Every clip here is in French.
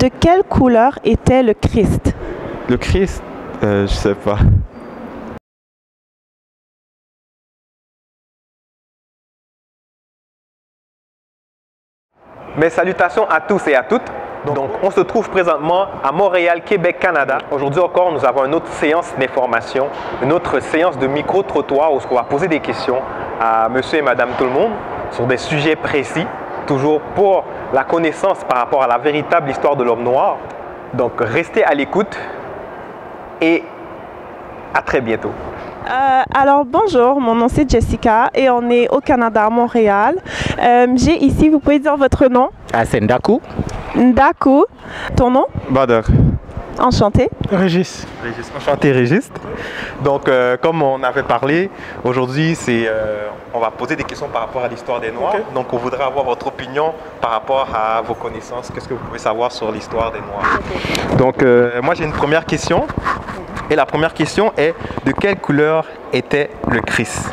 De quelle couleur était le Christ? Le Christ, je sais pas. Mes salutations à tous et à toutes. Donc, on se trouve présentement à Montréal, Québec, Canada. Aujourd'hui encore, nous avons une autre séance d'information, une autre séance de micro-trottoir où on va poser des questions à monsieur et madame tout le monde sur des sujets précis, toujours pour la connaissance par rapport à la véritable histoire de l'homme noir. Donc, restez à l'écoute et à très bientôt. Alors bonjour, mon nom c'est Jessica et on est au Canada, à Montréal. J'ai ici, vous pouvez dire votre nom? C'est Ndaku. Ndaku. Ton nom? Bader. Enchanté. Régis. Régis. Enchanté Régis. Donc comme on avait parlé, aujourd'hui on va poser des questions par rapport à l'histoire des Noirs. Okay. Donc on voudrait avoir votre opinion par rapport à vos connaissances. Qu'est-ce que vous pouvez savoir sur l'histoire des Noirs? Okay. Donc moi j'ai une première question. Et la première question est, de quelle couleur était le Christ?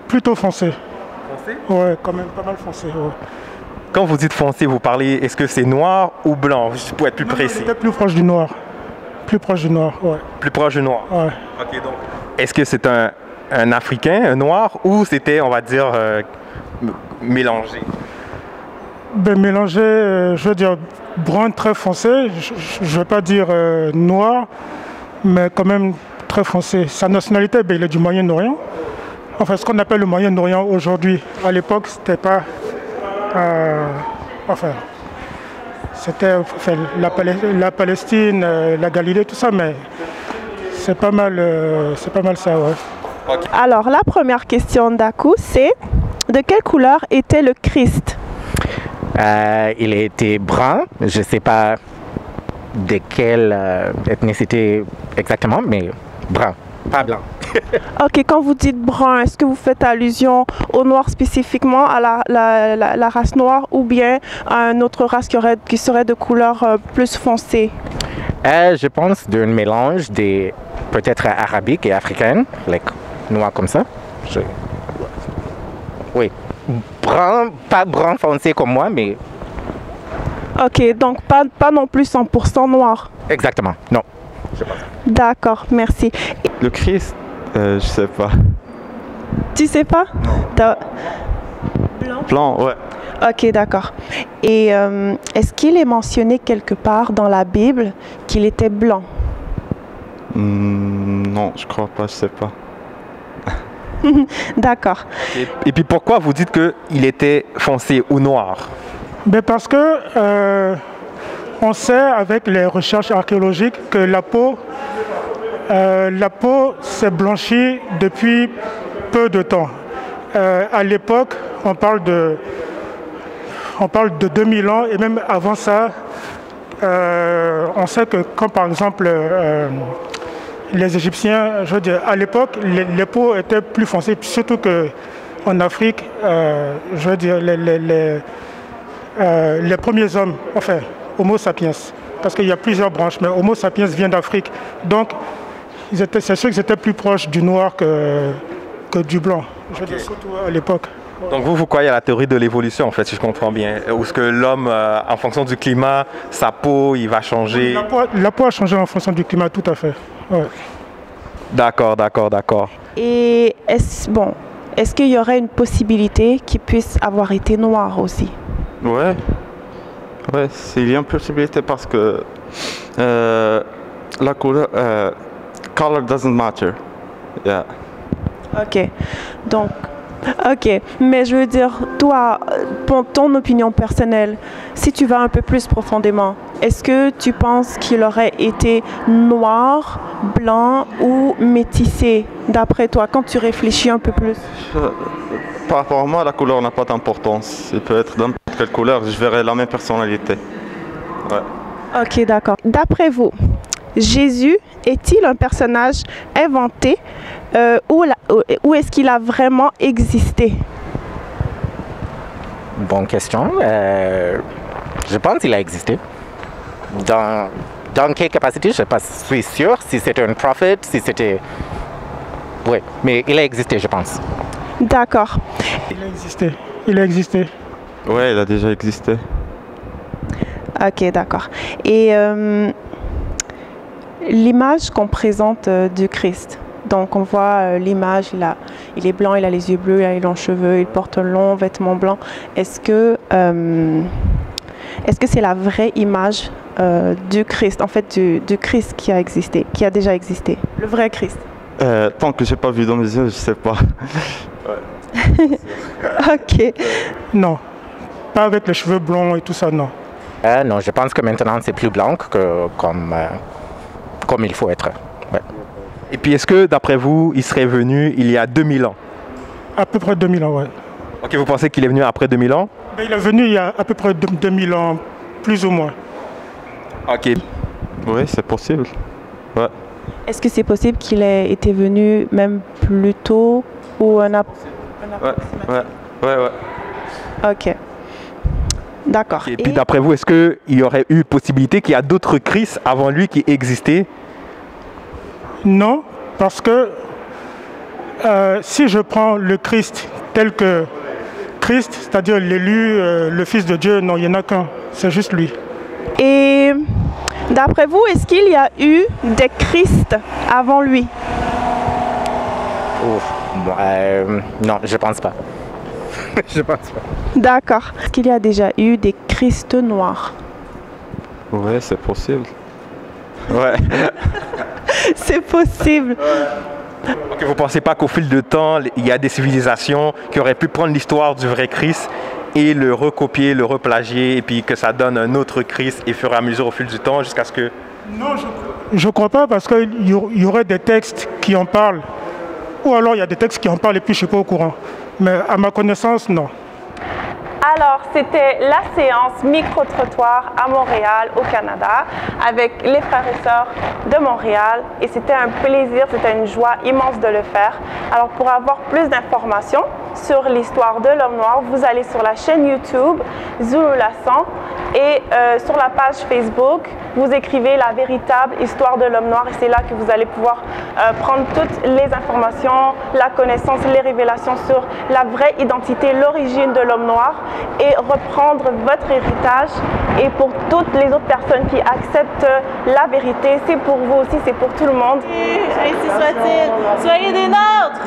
Plutôt foncé. Foncé? Ouais, quand même pas mal foncé. Ouais. Quand vous dites foncé, vous parlez, est-ce que c'est noir ou blanc? Pour être plus précis. C'était plus proche du noir. Plus proche du noir, ouais. Plus proche du noir? Ouais. Ok, donc, est-ce que c'est un Africain, un noir, ou c'était, on va dire, mélangé? Ben, mélangé, je veux dire, brun très foncé, je ne vais pas dire noir, mais quand même très foncé. Sa nationalité, ben, il est du Moyen-Orient. Enfin, ce qu'on appelle le Moyen-Orient aujourd'hui. À l'époque, c'était pas... c'était la Palestine, la Galilée, tout ça, mais c'est pas mal ça, ouais. Okay. Alors, la première question d'Akou, c'est de quelle couleur était le Christ? Il était brun, je ne sais pas de quelle ethnicité exactement, mais brun, pas blanc. Ok, quand vous dites brun, est-ce que vous faites allusion au noir spécifiquement, à la race noire, ou bien à une autre race qui serait de couleur plus foncée? Je pense d'un mélange des peut-être arabiques et africaines, like, noirs comme ça. Oui. Brun, pas brun foncé comme moi, mais... Ok, donc pas non plus 100% noir. Exactement, non. D'accord, merci. Le Christ, je sais pas. Tu sais pas? Non. Blanc? Blanc, ouais. Ok, d'accord. Et est-ce qu'il est mentionné quelque part dans la Bible qu'il était blanc? Non, je crois pas, je sais pas. D'accord. Et puis pourquoi vous dites qu'il était foncé ou noir? Ben parce que on sait avec les recherches archéologiques que la peau s'est blanchie depuis peu de temps. À l'époque, on parle de 2000 ans et même avant ça, on sait que quand par exemple les Égyptiens, je veux dire, à l'époque, les peaux étaient plus foncées, surtout qu'en Afrique, je veux dire, les premiers hommes, enfin, Homo sapiens, parce qu'il y a plusieurs branches, mais Homo sapiens vient d'Afrique. Donc, c'est sûr qu'ils étaient plus proches du noir que du blanc, je veux dire, surtout à l'époque. Donc vous croyez à la théorie de l'évolution, en fait, si je comprends bien, où ce que l'homme, en fonction du climat, sa peau, il va changer. La peau a changé en fonction du climat, tout à fait. Ouais. D'accord. Et est-ce qu'il y aurait une possibilité qu'il puisse avoir été noir aussi? Ouais, il y a une possibilité parce que la couleur, color doesn't matter. Yeah. Ok, donc, ok, mais je veux dire, toi, pour ton opinion personnelle, si tu vas un peu plus profondément, est-ce que tu penses qu'il aurait été noir, blanc ou métissé, d'après toi, quand tu réfléchis un peu plus? Par rapport à moi, la couleur n'a pas d'importance. Il peut être n'importe quelle couleur, je verrai la même personnalité. Ouais. Ok, d'accord. D'après vous, Jésus est-il un personnage inventé ou est-ce qu'il a vraiment existé? Bonne question. Je pense qu'il a existé. Dans quelle capacité, je suis sûr. Si c'était un prophète, si c'était... Oui, mais il a existé, je pense. D'accord. Il a existé. Ouais, il a déjà existé. Ok, d'accord. Et l'image qu'on présente du Christ, donc on voit l'image, il est blanc, il a les yeux bleus, il a les longs cheveux, il porte un long vêtement blanc. Est-ce que c'est la vraie image du Christ, en fait du Christ qui a existé, qui a déjà existé, le vrai Christ? Tant que j'ai pas vu dans mes yeux, je sais pas. Ok. Non, pas avec les cheveux blonds et tout ça, non. Non, je pense que maintenant c'est plus blanc que comme il faut être. Ouais. Et puis, est-ce que, d'après vous, il serait venu il y a 2000 ans? À peu près 2000 ans, ouais. Ok, vous pensez qu'il est venu après 2000 ans? Mais il est venu il y a à peu près 2000 ans, plus ou moins. Ok. Oui, c'est possible. Ouais. Est-ce que c'est possible qu'il ait été venu même plus tôt ou un Ouais. Ok. D'accord. Et puis, d'après vous, est-ce qu'il y aurait eu possibilité qu'il y a d'autres Christ avant lui qui existaient? Non, parce que si je prends le Christ tel que Christ, c'est-à-dire l'élu, le Fils de Dieu, non, il n'y en a qu'un, c'est juste lui. Et d'après vous, est-ce qu'il y a eu des Christ avant lui? Non, je pense pas. Je pense pas. D'accord. Est-ce qu'il y a déjà eu des Christ noirs? Ouais, c'est possible. Ouais. C'est possible. Ok, vous ne pensez pas qu'au fil du temps, il y a des civilisations qui auraient pu prendre l'histoire du vrai Christ et le recopier, le replagier, et puis que ça donne un autre Christ, et fur et à mesure au fil du temps, jusqu'à ce que... Non, je ne crois pas, parce qu'il y aurait des textes qui en parlent. Ou alors il y a des textes qui en parlent et puis je ne suis pas au courant. Mais à ma connaissance, non. Alors, c'était la séance micro-trottoir à Montréal, au Canada, avec les frères et sœurs de Montréal. Et c'était un plaisir, c'était une joie immense de le faire. Alors, pour avoir plus d'informations sur l'histoire de l'homme noir, vous allez sur la chaîne YouTube Zulu Lassan et sur la page Facebook, vous écrivez la véritable histoire de l'homme noir et c'est là que vous allez pouvoir prendre toutes les informations, la connaissance, les révélations sur la vraie identité, l'origine de l'homme noir et reprendre votre héritage. Et pour toutes les autres personnes qui acceptent la vérité, c'est pour vous aussi, c'est pour tout le monde. Ainsi soit-il. Soyez des nôtres!